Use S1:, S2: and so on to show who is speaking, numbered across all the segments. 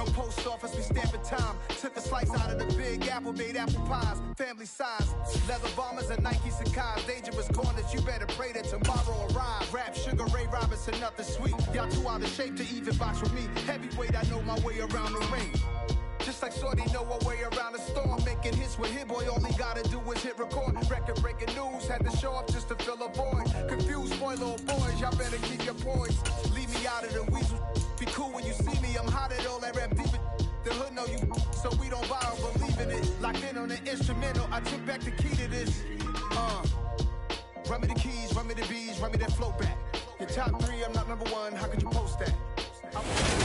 S1: No post office, we stamping time. Took a slice out of the big apple, made apple pies. Family size, leather bombers and Nike Sakai's. Dangerous corners, you better pray that tomorrow arrive. Rap, Sugar Ray Robinson, nothing sweet. Y'all too out of shape to even box with me. Heavyweight, I know my way around the ring. Just like Shorty know her way around the storm. Making hits with Hit Boy, all he gotta do is hit record. Record-breaking news, had to show up just to fill a void. Confused boy, little boys, y'all better keep your poise. Leave me out of the weasel. Be cool when you see me, I'm hot at all that rap deep. The hood know you, so we don't borrow, believe in it. Locked in on the instrumental, I took back the key to this. Run me the keys, run me the bees, run me that flow back. Your top 3, I'm not number 1, how could you post that?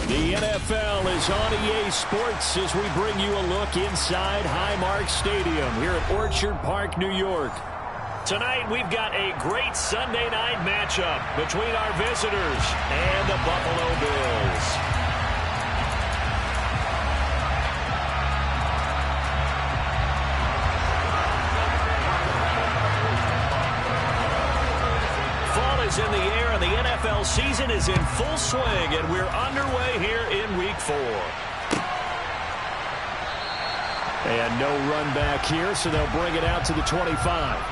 S2: The NFL is on EA Sports as we bring you a look inside Highmark Stadium here at Orchard Park, New York. Tonight we've got a great Sunday night matchup between our visitors and the Buffalo Bills. Is in the air, and the NFL season is in full swing, and we're underway here in Week 4. And no run back here, so they'll bring it out to the 25.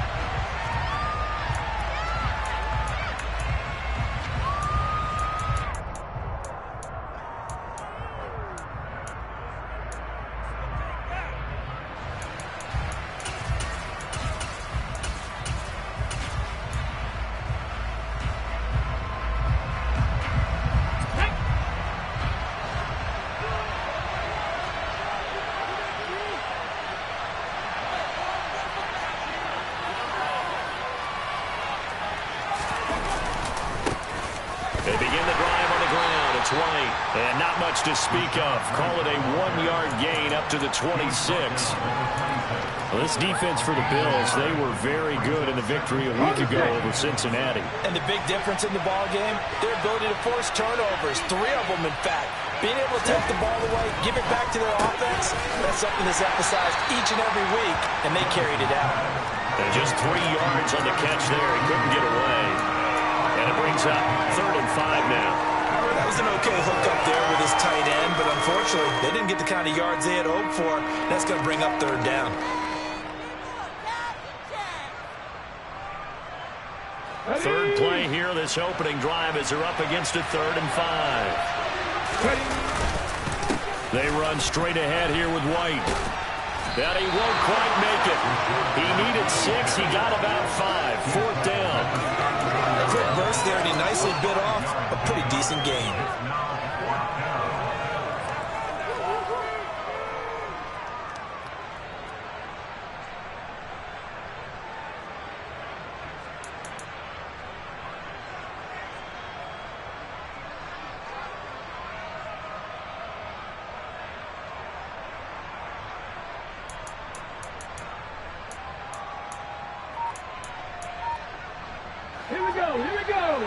S2: And not much to speak of. Call it a 1-yard gain up to the 26. Well, this defense for the Bills, they were very good in the victory a week ago over Cincinnati.
S3: And the big difference in the ball game, their ability to force turnovers, 3 of them in fact. Being able to take the ball away, give it back to their offense, that's something that's emphasized each and every week, and they carried it out.
S2: And just 3 yards on the catch there. He couldn't get away. And it brings up 3rd and 5 now.
S3: That was an okay hook up there with his tight end, but unfortunately, they didn't get the kind of yards they had hoped for. That's going to bring up 3rd down.
S2: Third play here, this opening drive, as they're up against a 3rd and 5. They run straight ahead here with White. That he won't quite make it. He needed 6. He got about 5. 4th down.
S3: Quick burst there, and he nicely bit off a pretty decent gain.
S4: Here we go, here we go!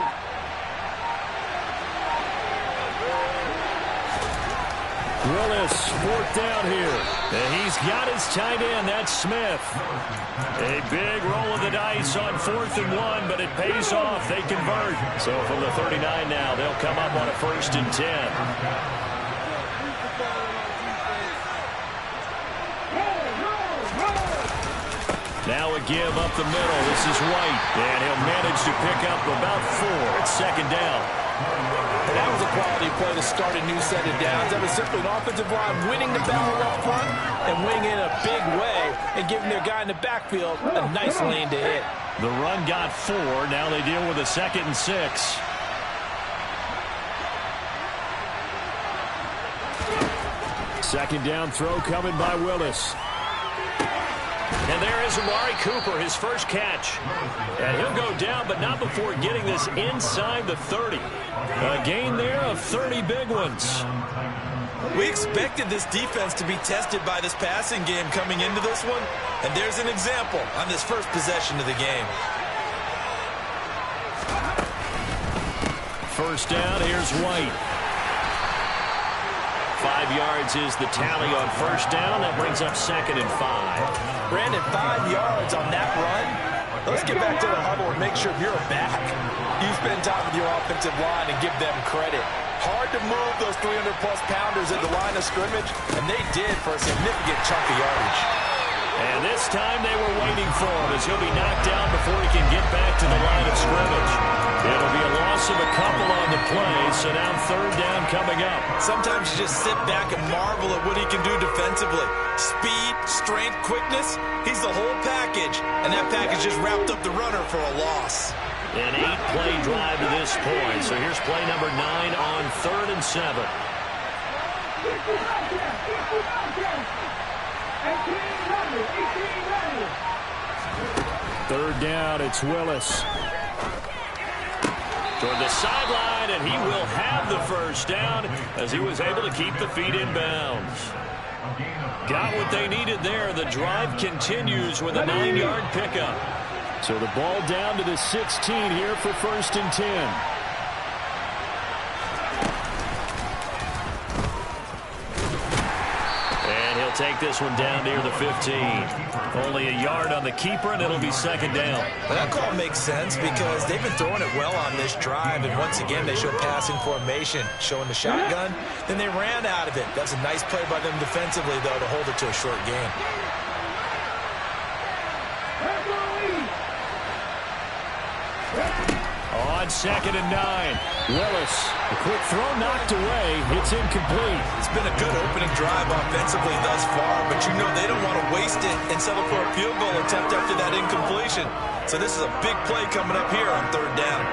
S2: Willis, 4th down here. And he's got his tight end, that's Smith. A big roll of the dice on 4th and 1, but it pays off. They convert. So from the 39 now, they'll come up on a 1st and 10. Now a give up the middle. This is White. And he'll manage to pick up about 4. It's 2nd down.
S3: That was a quality play to start a new set of downs. That was simply an offensive line winning the battle up front and winning in a big way and giving their guy in the backfield a nice lane to hit.
S2: The run got 4. Now they deal with a 2nd and 6. Second down throw coming by Willis. And there is Amari Cooper, his first catch. And he'll go down, but not before getting this inside the 30. A gain there of 30 big ones.
S3: We expected this defense to be tested by this passing game coming into this one. And there's an example on this first possession of the game.
S2: First down, here's White. 5 yards is the tally on first down. That brings up 2nd and 5.
S3: Brandon, 5 yards on that run. Let's get back to the huddle and make sure you're back. You spend time with your offensive line and give them credit. Hard to move those 300-plus pounders at the line of scrimmage, and they did for a significant chunk of yardage.
S2: And this time they were waiting for him as he'll be knocked down before he can get back to the line of scrimmage. It'll be a loss of a couple on the play, so now third down coming up.
S3: Sometimes you just sit back and marvel at what he can do defensively. Speed, strength, quickness, he's the whole package. And that package just wrapped up the runner for a loss.
S2: An 8-play drive to this point. So here's play number 9 on 3rd and 7. Third down, it's Willis. Toward the sideline, and he will have the first down as he was able to keep the feet in bounds. Got what they needed there. The drive continues with a 9-yard pickup. So the ball down to the 16 here for 1st and 10. Take this one down near the 15. Only a yard on the keeper, and it'll be 2nd down.
S3: Well, that call makes sense because they've been throwing it well on this drive, and once again they show passing formation, showing the shotgun. Then they ran out of it. That's a nice play by them defensively, though, to hold it to a short game.
S2: On 2nd and 9, Willis. A quick throw knocked away. It's incomplete.
S3: It's been a good opening drive offensively thus far, but you know they don't want to waste it and settle for a field goal attempt after that incompletion. So this is a big play coming up here on 3rd down.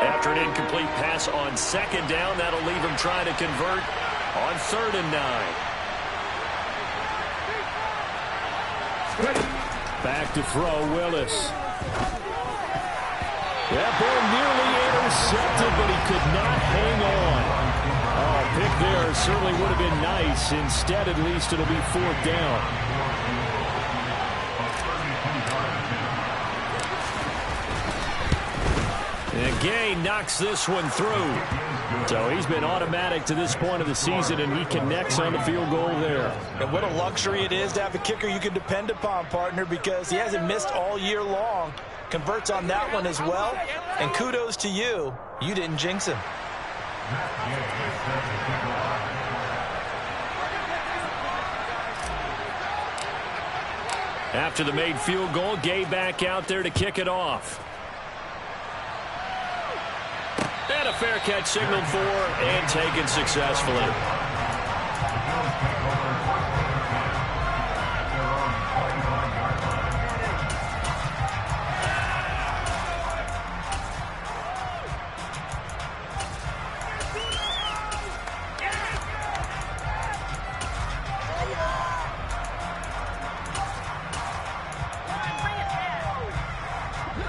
S2: After an incomplete pass on 2nd down, that'll leave him trying to convert on 3rd and 9. Back to throw, Willis. That ball nearly intercepted, but he could not hang on. Oh, pick there certainly would have been nice. Instead, at least, it'll be 4th down. And Gay knocks this one through. So he's been automatic to this point of the season, and he connects on the field goal there.
S3: And what a luxury it is to have a kicker you can depend upon, partner, because he hasn't missed all year long. Converts on that one as well. And kudos to you. You didn't jinx him.
S2: After the made field goal, Gay back out there to kick it off. And a fair catch signaled for and taken successfully.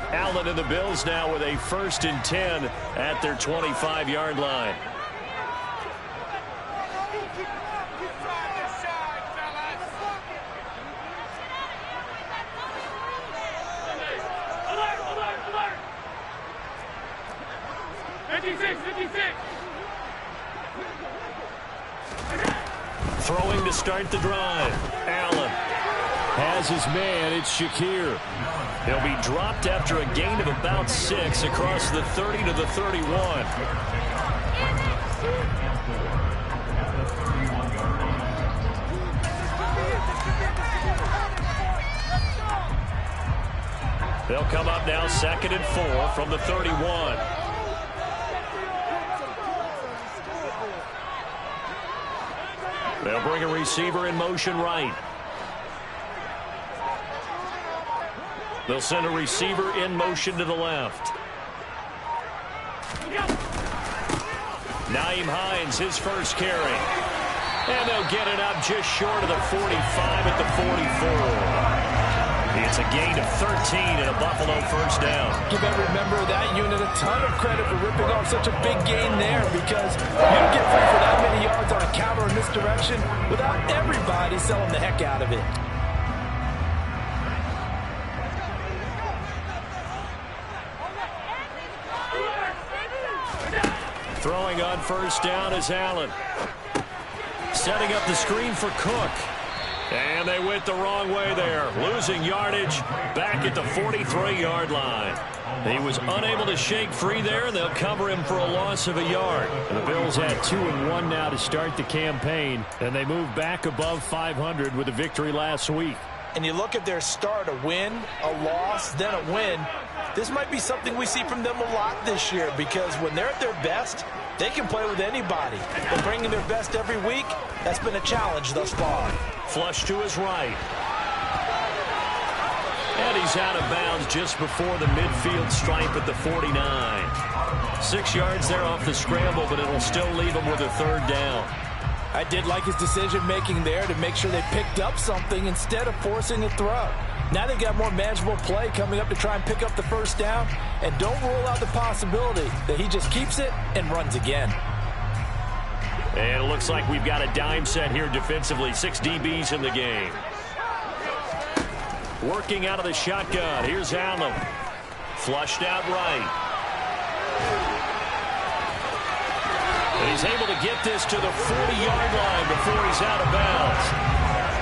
S2: Allen and the Bills now with a 1st and 10 at their 25-yard line. Throwing to start the drive. Allen has his man. It's Shakir. He'll be dropped after a gain of about 6 across the 30 to the 31. They'll come up now 2nd and 4 from the 31. They'll bring a receiver in motion right. They'll send a receiver in motion to the left. Nyheim Hines, his first carry. And they'll get it up just short of the 45 at the 44. It's a gain of 13 and a Buffalo first down.
S3: Give every member of that unit a ton of credit for ripping off such a big gain there, because you don't get free for that many yards on a counter in this direction without everybody selling the heck out of it.
S2: Throwing on first down is Allen. Setting up the screen for Cook. And they went the wrong way there, losing yardage back at the 43-yard line. He was unable to shake free there, and they'll cover him for a loss of a yard. And the Bills had 2-1 now to start the campaign, and they move back above 500 with a victory last week.
S3: And you look at their start, a win, a loss, then a win. This might be something we see from them a lot this year, because when they're at their best, they can play with anybody. But bringing their best every week, that's been a challenge thus far.
S2: Flush to his right. And he's out of bounds just before the midfield stripe at the 49. 6 yards there off the scramble, but it'll still leave him with a third down.
S3: I did like his decision-making there to make sure they picked up something instead of forcing a throw. Now they've got more manageable play coming up to try and pick up the first down, and don't rule out the possibility that he just keeps it and runs again.
S2: And it looks like we've got a dime set here defensively. 6 DBs in the game. Working out of the shotgun. Here's Allen. Flushed out right. And he's able to get this to the 40-yard line before he's out of bounds.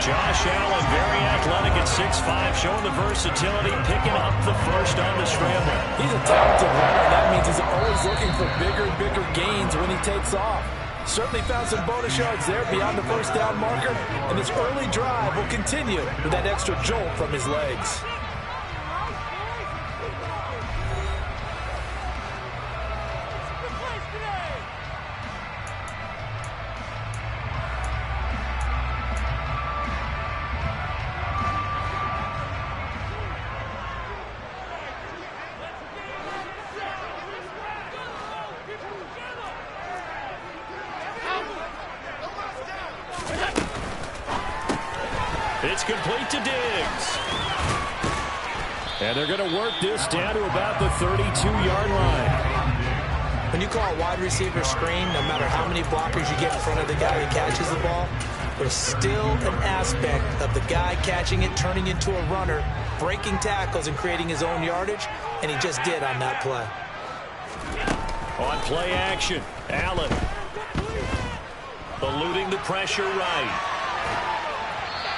S2: Josh Allen, very athletic at 6'5", showing the versatility, picking up the first on the scramble.
S3: He's a talented runner. That means he's always looking for bigger and bigger gains when he takes off. Certainly found some bonus yards there beyond the first down marker, and this early drive will continue with that extra jolt from his legs.
S2: It's complete to Diggs. And they're going to work this down to about the 32-yard line.
S3: When you call a wide receiver screen, no matter how many blockers you get in front of the guy that catches the ball, there's still an aspect of the guy catching it, turning into a runner, breaking tackles and creating his own yardage, and he just did on that play.
S2: On play action, Allen eluding the pressure right.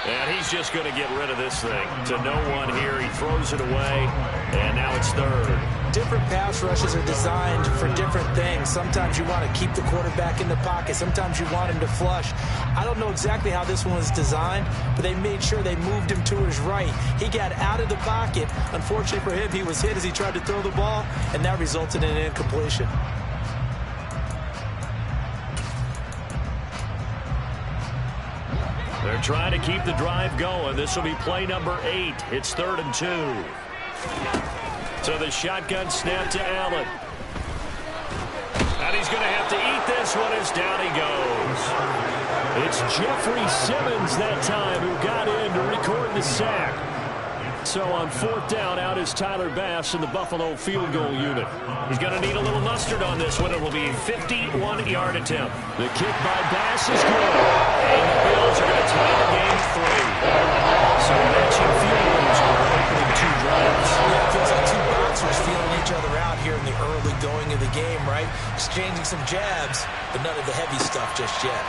S2: And he's just going to get rid of this thing to no one here. He throws it away, and now it's third.
S3: Different pass rushes are designed for different things. Sometimes you want to keep the quarterback in the pocket. Sometimes you want him to flush. I don't know exactly how this one was designed, but they made sure they moved him to his right. He got out of the pocket. Unfortunately for him, he was hit as he tried to throw the ball, and that resulted in an incompletion.
S2: They're trying to keep the drive going. This will be play number 8. It's 3rd and 2. So the shotgun snap to Allen. And he's going to have to eat this one as down he goes. It's Jeffrey Simmons that time who got in to record the sack. So on 4th down, out is Tyler Bass in the Buffalo field goal unit. He's going to need a little mustard on this one. It will be a 51-yard attempt. The kick by Bass is good. And the Bills are going to tie the game 3. So matching field goals are opening 2 drives.
S3: Yeah, it feels like 2 boxers feeling each other out here in the early going of the game, right? Exchanging some jabs, but none of the heavy stuff just yet.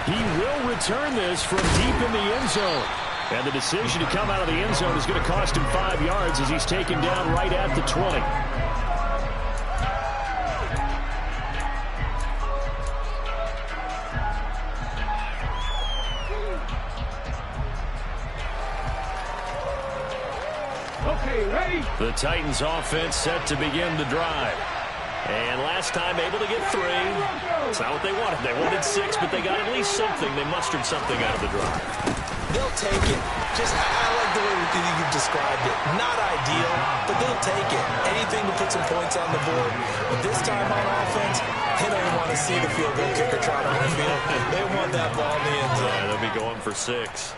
S2: He will return this from deep in the end zone. And the decision to come out of the end zone is going to cost him 5 yards as he's taken down right at the 20.
S4: Okay, ready?
S2: The Titans offense set to begin the drive. And last time able to get 3. It's not what they wanted. They wanted 6, but they got at least something. They mustered something out of the drive.
S3: They'll take it. I like the way you described it. Not ideal, but they'll take it. Anything to put some points on the board. But this time on offense, they don't want to see the field goal kicker trot on the field. They want that ball in the end zone.
S2: Yeah, they'll be going for 6.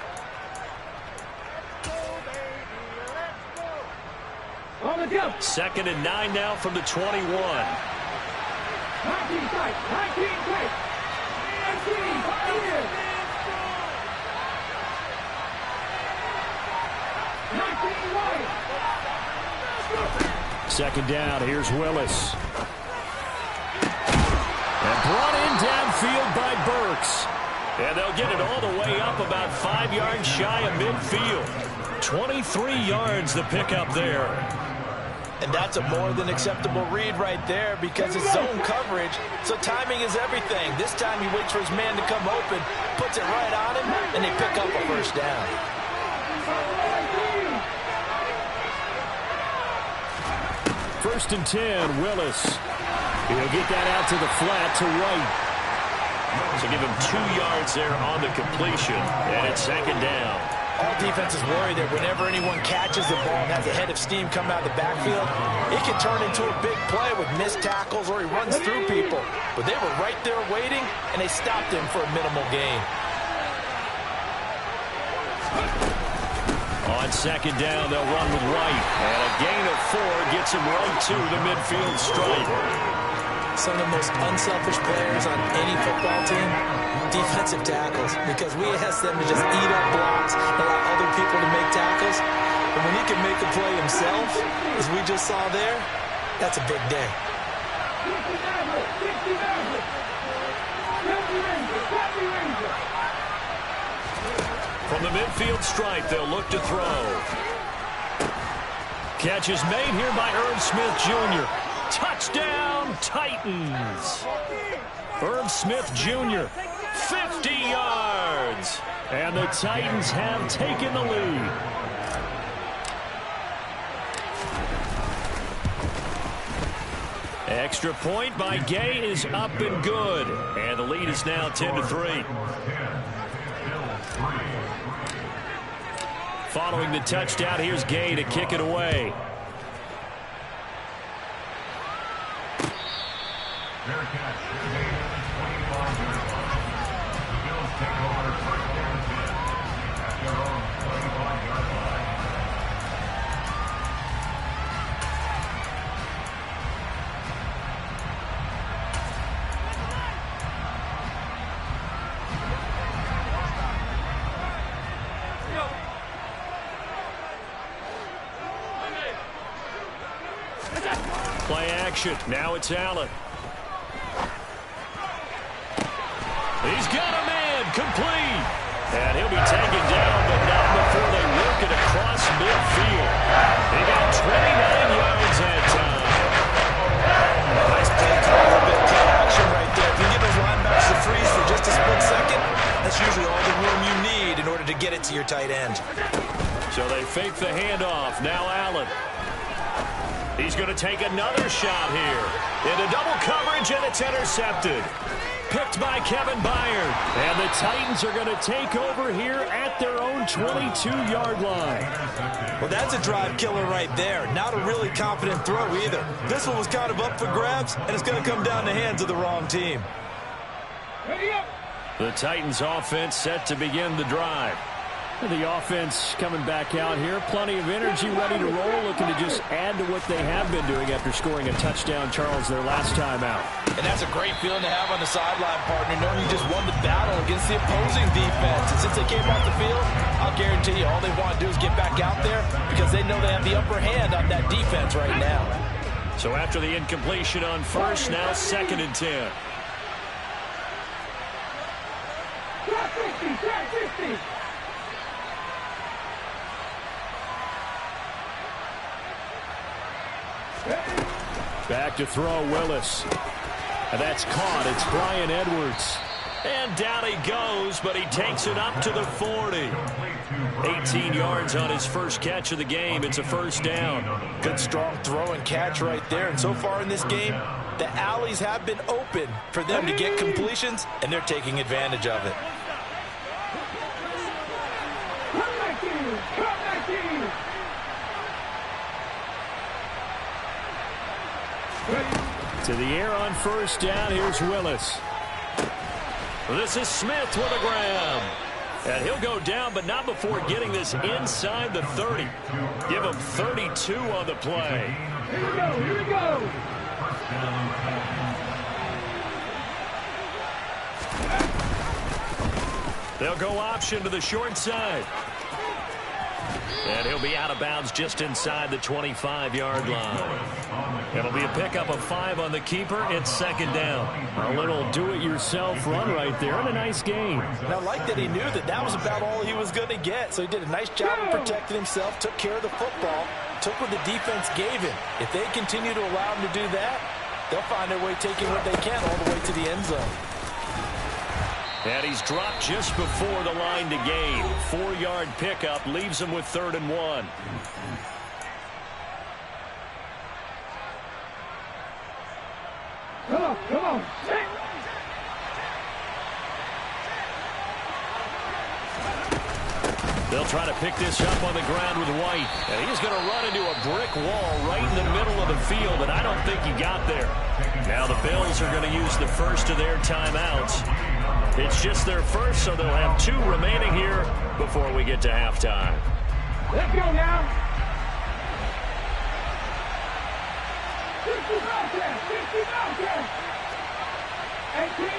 S4: On the jump.
S2: 2nd and 9 now from the 21.
S4: 19 tight. 19 tight. 19 tight. 19 wide.
S2: 2nd down. Here's Willis. And brought in downfield by Burks. And they'll get it all the way up about 5 yards shy of midfield. 23 yards the pickup there.
S3: And that's a more than acceptable read right there because it's zone coverage, so timing is everything. This time he waits for his man to come open, puts it right on him, and they pick up a first down.
S2: First and 10, Willis. He'll get that out to the flat to White. So give him 2 yards there on the completion, and it's second down.
S3: All defenses worry that whenever anyone catches the ball and has a head of steam come out of the backfield, it can turn into a big play with missed tackles or he runs through people. But they were right there waiting, and they stopped him for a minimal gain.
S2: On second down, they'll run with White. And a gain of 4 gets him right to the midfield stripe.
S3: Some of the most unselfish players on any football team, defensive tackles, because we ask them to just eat up blocks and allow other people to make tackles. And when he can make a play himself, as we just saw there, that's a big day.
S2: From the midfield stripe, they'll look to throw. Catch is made here by Irv Smith Jr. Touchdown, Titans. Irv Smith Jr., 50 yards. And the Titans have taken the lead. Extra point by Gay is up and good. And the lead is now 10-3. Following the touchdown, here's Gay to kick it away. Play action. Now it's Allen. He's got a man. Complete. And he'll be taken down, but not before they work it across midfield. They got 29 yards that time.
S3: Nice play call. A little bit of play action right there. If you give those linebackers a freeze for just a split second, that's usually all the room you need in order to get it to your tight end.
S2: So they fake the handoff. Now Allen. He's going to take another shot here. Into double coverage, and it's intercepted. Picked by Kevin Byard. And the Titans are going to take over here at their own 22-yard line.
S3: Well, that's a drive killer right there. Not a really confident throw either. This one was kind of up for grabs, and it's going to come down the hands of the wrong team.
S2: The Titans offense set to begin the drive. The offense coming back out here. Plenty of energy, ready to roll, looking to just add to what they have been doing after scoring a touchdown, Charles, their last time out.
S3: And that's a great feeling to have on the sideline, partner, knowing you just won the battle against the opposing defense. And since they came off the field, I'll guarantee you all they want to do is get back out there because they know they have the upper hand on that defense right now.
S2: So after the incompletion on first, now second and 10.
S4: Drop 50, drop 50.
S2: Back to throw, Willis. And that's caught. It's Brian Edwards. And down he goes, but he takes it up to the 40. 18 yards on his first catch of the game. It's a first down.
S3: Good, strong throw and catch right there. And so far in this game, the alleys have been open for them to get completions, and they're taking advantage of it.
S2: To the air on first down. Here's Willis. This is Smith with a grab. And he'll go down, but not before getting this inside the 30. Give him 32 on the play.
S4: Here we go, here we go.
S2: They'll go option to the short side. And he'll be out of bounds just inside the 25-yard line. It'll be a pickup of 5 on the keeper. It's second down.
S5: A little do-it-yourself run right there and a nice gain.
S3: And I like that he knew that that was about all he was going to get. So he did a nice job of protecting himself, took care of the football, took what the defense gave him. If they continue to allow him to do that, they'll find their way taking what they can all the way to the end zone.
S2: And he's dropped just before the line to gain. 4-yard pickup leaves him with 3rd and 1.
S4: Come on.
S2: They'll try to pick this up on the ground with White. And he's going to run into a brick wall right in the middle of the field, and I don't think he got there. Now the Bills are going to use the first of their timeouts. It's just their first, so they'll have 2 remaining here before we get to halftime.
S4: Let's go now. 50 Bobcats. 50 Bobcats. 18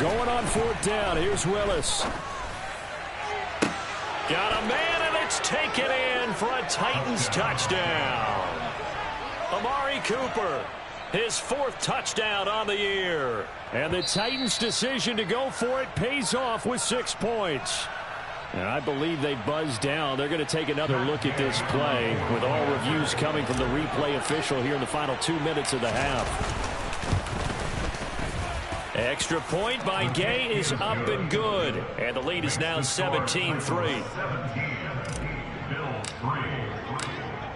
S5: Going on 4th down. Here's Willis.
S2: Got a man, and it's taken in for a Titans touchdown. Amari Cooper, his 4th touchdown on the year.
S5: And the Titans' decision to go for it pays off with 6 points. And I believe they buzzed down. They're going to take another look at this play with all reviews coming from the replay official here in the final 2 minutes of the half.
S2: Extra point by Gay is up and good. And the lead is now 17-3.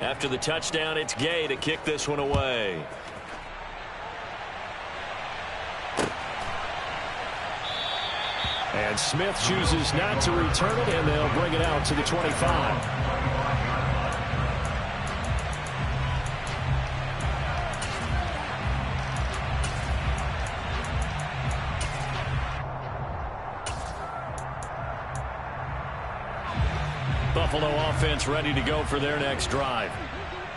S2: After the touchdown, it's Gay to kick this one away.
S5: And Smith chooses not to return it, and they'll bring it out to the 25.
S2: Buffalo offense ready to go for their next drive.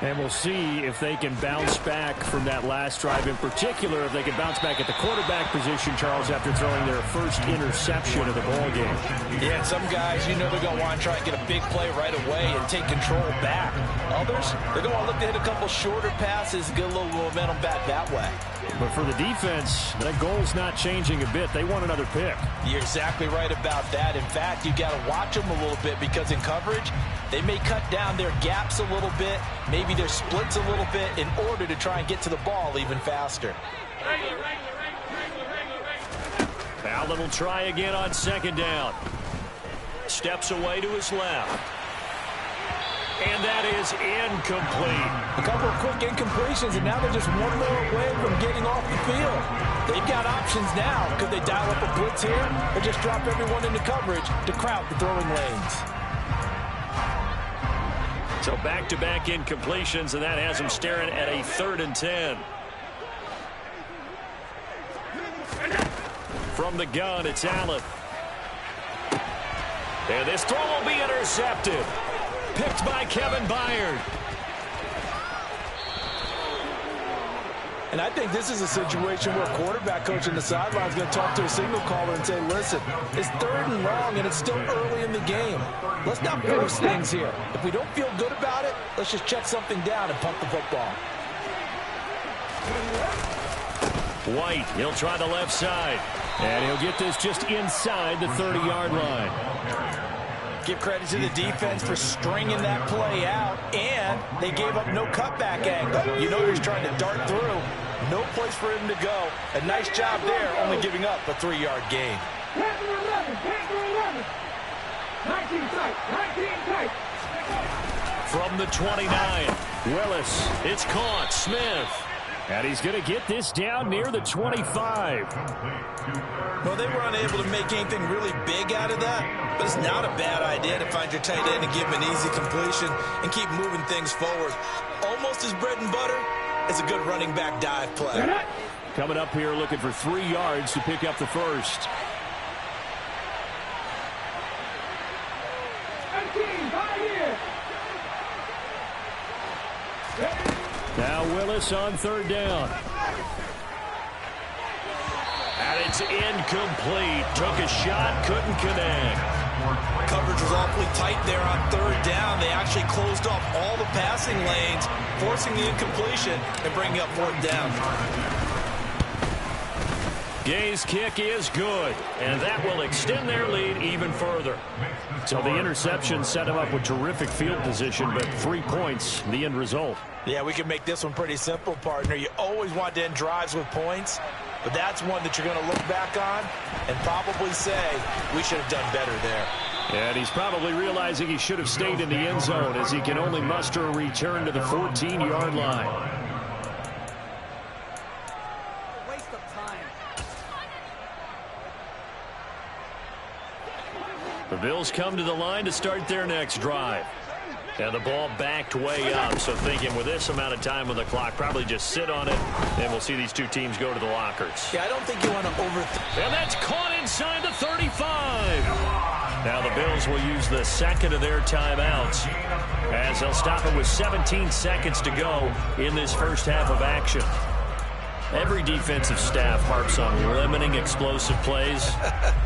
S5: And we'll see if they can bounce back from that last drive, in particular if they can bounce back at the quarterback position, Charles, after throwing their first interception of the ball game.
S3: Yeah, some guys, you know they're going to want to try and get a big play right away and take control back. Others, they're going to want to look to hit a couple shorter passes, get a little momentum back that way.
S5: But for the defense, that goal's not changing a bit. They want another pick.
S3: You're exactly right about that. In fact, you got to watch them a little bit because in coverage, they may cut down their gaps a little bit, maybe their splits a little bit in order to try and get to the ball even faster.
S2: Allen will try again on 2nd down. Steps away to his left. And that is incomplete.
S3: A couple of quick incompletions, and now they're just one more away from getting off the field. They've got options now. Could they dial up a blitz here or just drop everyone into coverage to crowd the throwing lanes?
S2: So back-to-back incompletions, and that has them staring at a 3rd and 10. From the gun, it's Allen. And this throw will be intercepted. Picked by Kevin Byard.
S3: And I think this is a situation where a quarterback coach on the sideline is going to talk to a signal caller and say, listen, it's 3rd and long, and it's still early in the game. Let's not force things here. If we don't feel good about it, let's just check something down and pump the football.
S2: White, he'll try the left side.
S5: And he'll get this just inside the 30-yard line.
S3: Give credit to the defense for stringing that play out, and they gave up no cutback angle. You know he was trying to dart through. No place for him to go. A nice job there, only giving up a 3-yard gain.
S4: 19 tight.
S2: From the 29, Willis, it's caught, Smith.
S5: And he's going to get this down near the 25.
S3: Well, they were unable to make anything really big out of that, but it's not a bad idea to find your tight end and give him an easy completion and keep moving things forward. Almost as bread and butter as a good running back dive play.
S5: Coming up here looking for 3 yards to pick up the first. Now Willis on 3rd down.
S2: And it's incomplete. Took a shot, couldn't connect.
S3: Coverage was awfully tight there on third down. They actually closed off all the passing lanes, forcing the incompletion and bringing up fourth down.
S2: Gay's kick is good, and that will extend their lead even further. So the interception set him up with terrific field position, but 3 points, the end result.
S3: Yeah, we can make this one pretty simple, partner. You always want to end drives with points, but that's one that you're going to look back on and probably say, we should have done better there.
S2: And he's probably realizing he should have stayed in the end zone as he can only muster a return to the 14-yard line. The Bills come to the line to start their next drive. And the ball backed way up, so thinking with this amount of time on the clock, probably just sit on it, and we'll see these two teams go to the lockers.
S3: Yeah, I don't think you want to overthink.
S2: And that's caught inside the 35. Now the Bills will use the second of their timeouts as they'll stop it with 17 seconds to go in this first half of action. Every defensive staff harps on limiting explosive plays.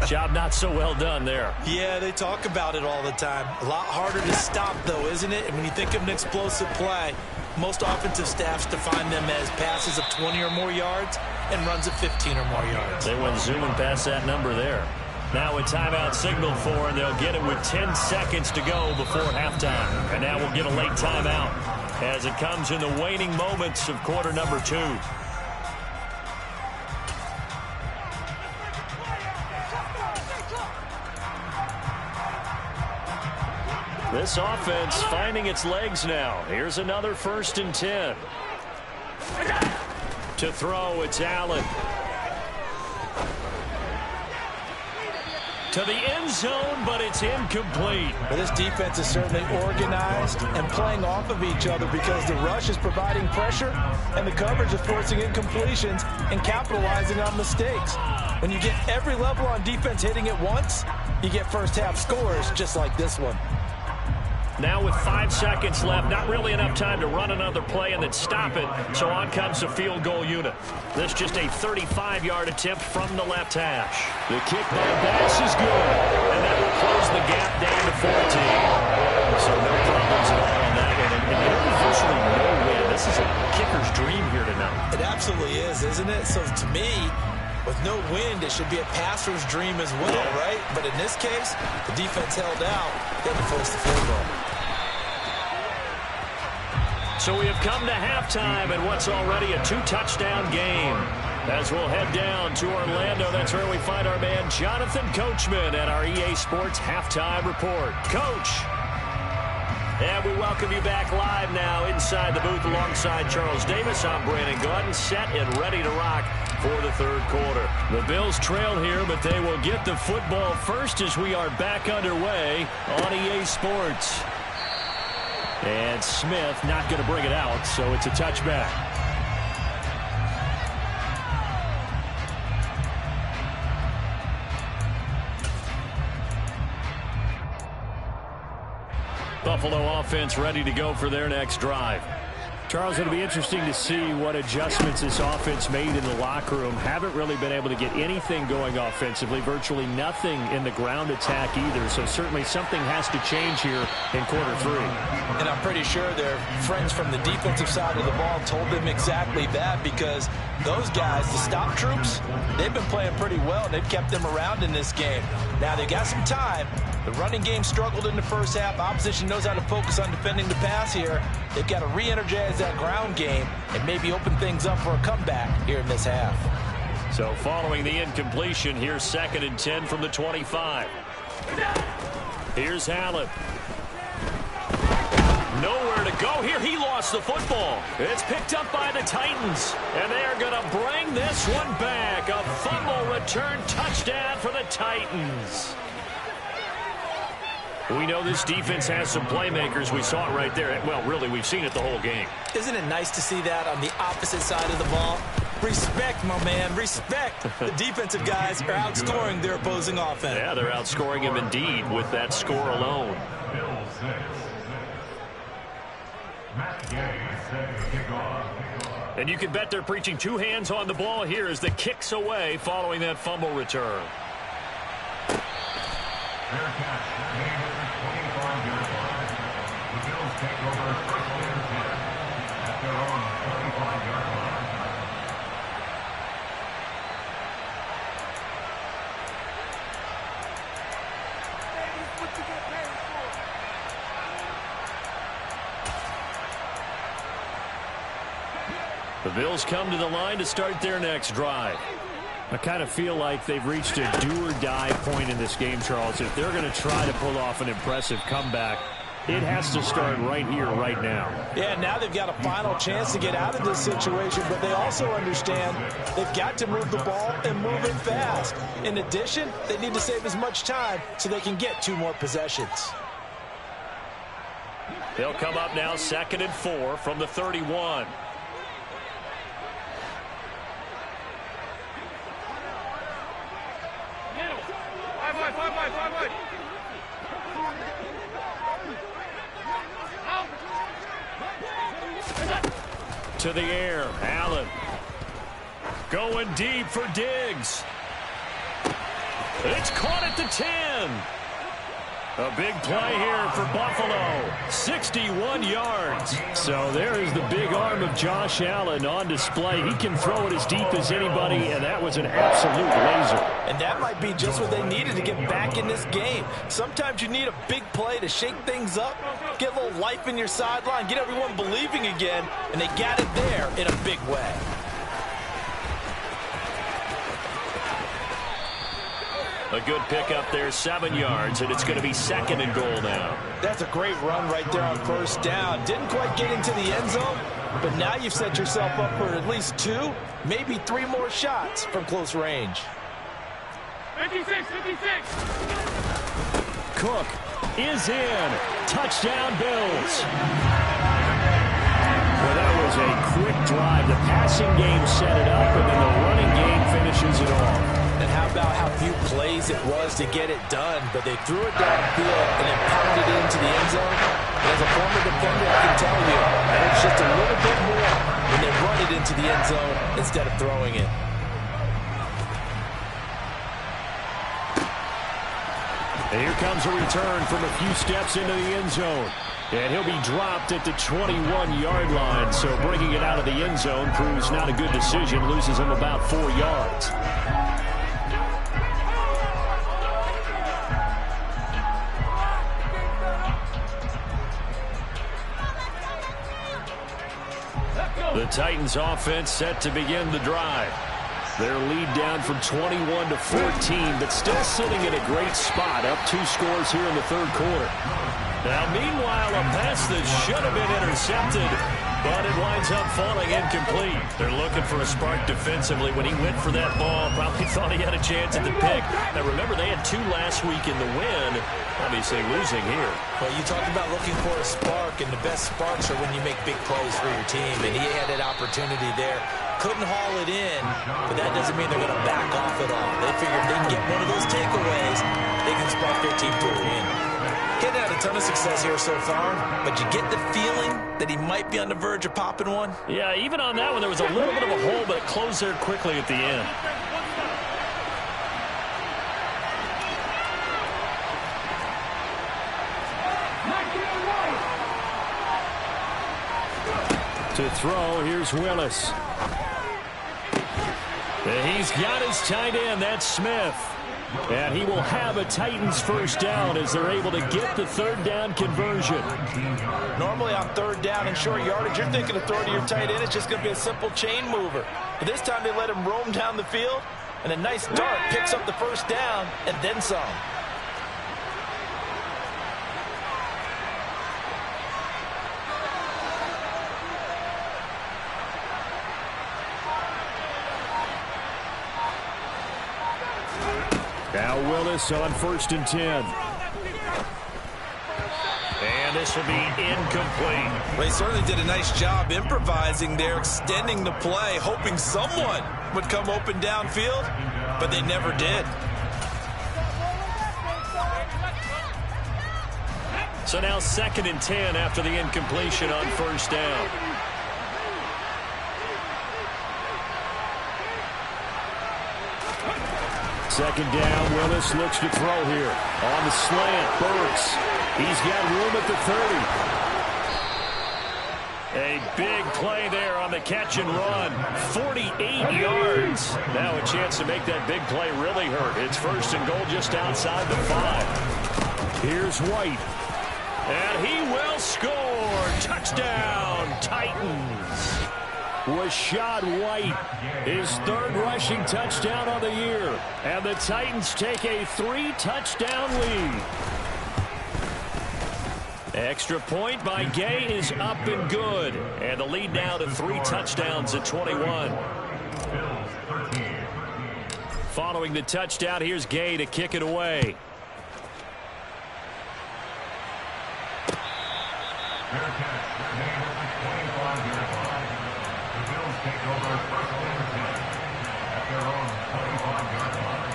S2: Job not so well done there.
S3: Yeah, they talk about it all the time. A lot harder to stop, though, isn't it? And when you think of an explosive play, most offensive staffs define them as passes of 20 or more yards and runs of 15 or more yards.
S2: They went zooming past that number there. Now a timeout signaled for, and they'll get it with 10 seconds to go before halftime. And now we'll get a late timeout as it comes in the waning moments of quarter number 2. This offense finding its legs now. Here's another 1st and 10. To throw, it's Allen. To the end zone, but it's incomplete.
S3: Well, this defense is certainly organized and playing off of each other because the rush is providing pressure and the coverage is forcing incompletions and capitalizing on mistakes. When you get every level on defense hitting at once, you get first half scores just like this one.
S2: Now with 5 seconds left, not really enough time to run another play and then stop it, so on comes the field goal unit. This just a 35-yard attempt from the left hash. The kick by Bass is good, and that will close the gap down to 14. So no problems at all on that one, and virtually no win. This is a kicker's dream here tonight.
S3: It absolutely is, isn't it? So to me, with no wind, it should be a passer's dream as well, right? But in this case, the defense held out, then to force the field goal.
S2: So we have come to halftime in what's already a 2-touchdown game. As we'll head down to Orlando, that's where we find our man Jonathan Coachman at our EA Sports Halftime Report. Coach! And we welcome you back live now inside the booth alongside Charles Davis. I'm Brandon Gaudin, set and ready to rock for the third quarter. The Bills trail here, but they will get the football first as we are back underway on EA Sports. And Smith not going to bring it out, so it's a touchback. Buffalo offense ready to go for their next drive. Charles, it'll be interesting to see what adjustments this offense made in the locker room. Haven't really been able to get anything going offensively, virtually nothing in the ground attack either. So certainly something has to change here in quarter 3.
S3: And I'm pretty sure their friends from the defensive side of the ball told them exactly that, because those guys, the stop troops, they've been playing pretty well. They've kept them around in this game. Now they got some time. The running game struggled in the first half. Opposition knows how to focus on defending the pass here. They've got to re-energize that ground game and maybe open things up for a comeback here in this half.
S2: So following the incompletion, here's 2nd and 10 from the 25. Here's Allen. Nowhere to go here. He lost the football. It's picked up by the Titans, and they are going to bring this one back. A fumble return touchdown for the Titans. We know this defense has some playmakers. We saw it right there. Well, really, we've seen it the whole game.
S3: Isn't it nice to see that on the opposite side of the ball? Respect, my man, respect. The defensive guys are outscoring their opposing offense.
S2: Yeah, they're outscoring him indeed with that score alone. And you can bet they're preaching two hands on the ball here as the kick's away following that fumble return.
S6: Fair catch. Made at the 25-yard line. The Bills take over first and 10 at their own 25-yard line.
S2: The Bills come to the line to start their next drive.
S5: I kind of feel like they've reached a do-or-die point in this game, Charles. If they're going to try to pull off an impressive comeback, it has to start right here, right now.
S3: Yeah, now they've got a final chance to get out of this situation, but they also understand they've got to move the ball and move it fast. In addition, they need to save as much time so they can get 2 more possessions.
S2: They'll come up now 2nd and 4 from the 31. To the air, Allen. Going deep for Diggs. It's caught at the 10. A big play here for Buffalo. 61 yards.
S5: So there is the big arm of Josh Allen on display. He can throw it as deep as anybody, and that was an absolute laser.
S3: And that might be just what they needed to get back in this game. Sometimes you need a big play to shake things up, get a little life in your sideline, get everyone believing again, and they got it there in a big way.
S2: A good pickup there, 7 yards, and it's going to be 2nd and goal now.
S3: That's a great run right there on first down. Didn't quite get into the end zone, but now you've set yourself up for at least 2, maybe 3 more shots from close range.
S4: 56.
S5: Cook is in. Touchdown, Bills. Well, that was a quick drive. The passing game set it up, and then the running game finishes it off.
S3: And how about how few plays it was to get it done, but they threw it downfield and then pounded it into the end zone. And as a former defender, I can tell you that it's just a little bit more when they run it into the end zone instead of throwing it.
S5: And here comes a return from a few steps into the end zone. And he'll be dropped at the 21-yard line. So bringing it out of the end zone proves not a good decision. Loses him about 4 yards. The Titans offense set to begin the drive. Their lead down from 21 to 14, but still sitting in a great spot, up 2 scores here in the 3rd quarter. Now, meanwhile, a pass that should have been intercepted, but it winds up falling incomplete. They're looking for a spark defensively. When he went for that ball, probably thought he had a chance at the pick. Now, remember, they had 2 last week in the win, obviously losing here.
S3: Well, you talked about looking for a spark, and the best sparks are when you make big plays for your team, and he had that opportunity there. Couldn't haul it in, but that doesn't mean they're going to back off at all. They figure if they can get one of those takeaways, they can spark their team to a win. Getting had a ton of success here so far, but you get the feeling that he might be on the verge of popping one.
S2: Yeah, even on that one, there was a little bit of a hole, but it closed there quickly at the end.
S5: To throw, here's Willis.
S2: And he's got his tight end, that's Smith.
S5: And he will have a Titans first down as they're able to get the 3rd down conversion.
S3: Normally on 3rd down and short yardage, you're thinking of throwing to your tight end. It's just going to be a simple chain mover. But this time they let him roam down the field, and a nice dart picks up the first down and then some.
S5: Now Willis on 1st and 10.
S2: And this will be incomplete.
S3: Well, he certainly did a nice job improvising there, extending the play, hoping someone would come open downfield, but they never did.
S2: So now 2nd and 10 after the incompletion on 1st down.
S5: Second down, Willis looks to throw here. On the slant, Burks. He's got room at the 30. A big play there on the catch and run. 48 yards. Now a chance to make that big play really hurt. It's first and goal just outside the 5. Here's White. And he will score. Touchdown, Titans. Rashad White, his third rushing touchdown on the year. And the Titans take a 3-touchdown lead. Extra point by Gay is up and good. And the lead now to 3 touchdowns at 21. Following the touchdown, here's Gay to kick it away.
S6: Take over first and 10 at their own 25-yard line.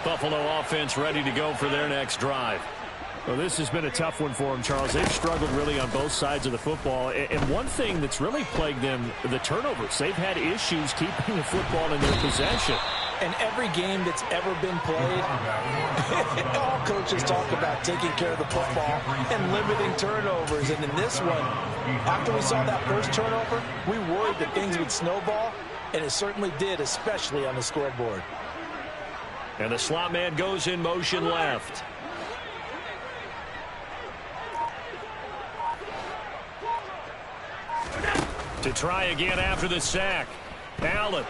S5: Buffalo offense ready to go for their next drive. Well, this has been a tough one for them, Charles. They've struggled really on both sides of the football. And one thing that's really plagued them, the turnovers. They've had issues keeping the football in their possession.
S3: And every game that's ever been played, all coaches talk about taking care of the football and limiting turnovers. And in this one, after we saw that first turnover, we worried that things would snowball, and it certainly did, especially on the scoreboard.
S5: And the slot man goes in motion left. To try again after the sack. Allen.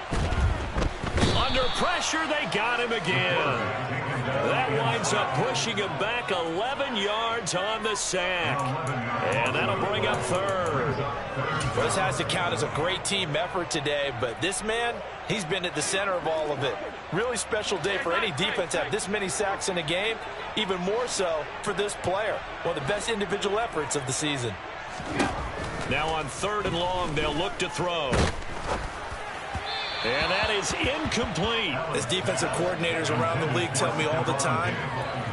S5: Under pressure, they got him again. That winds up pushing him back 11 yards on the sack. And that'll bring up third.
S3: Well, this has to count as a great team effort today, but this man, he's been at the center of all of it. Really special day for any defense to have this many sacks in a game, even more so for this player. One of the best individual efforts of the season.
S5: Now on 3rd and long, they'll look to throw. And that is incomplete.
S3: As defensive coordinators around the league tell me all the time,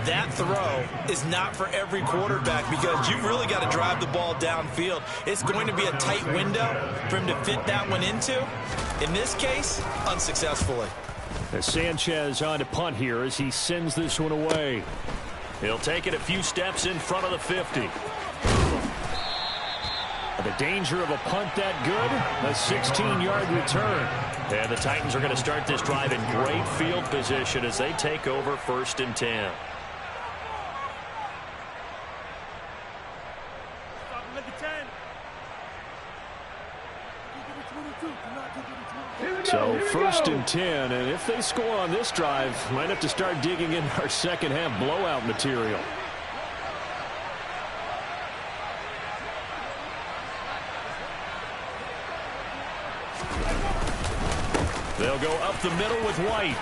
S3: that throw is not for every quarterback because you've really got to drive the ball downfield. It's going to be a tight window for him to fit that one into. In this case, unsuccessfully.
S5: As Sanchez on to punt here as he sends this one away. He'll take it a few steps in front of the 50. The danger of a punt that good, a 16-yard return. And the Titans are going to start this drive in great field position as they take over 1st and 10. So 1st and 10, and if they score on this drive, might have to start digging in our second half blowout material. They'll go up the middle with White.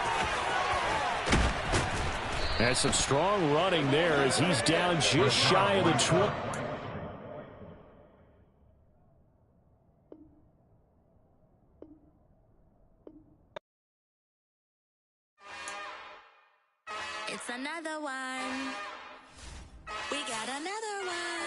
S5: And some strong running there as he's down just shy of the 20.
S7: It's another one. We got another one.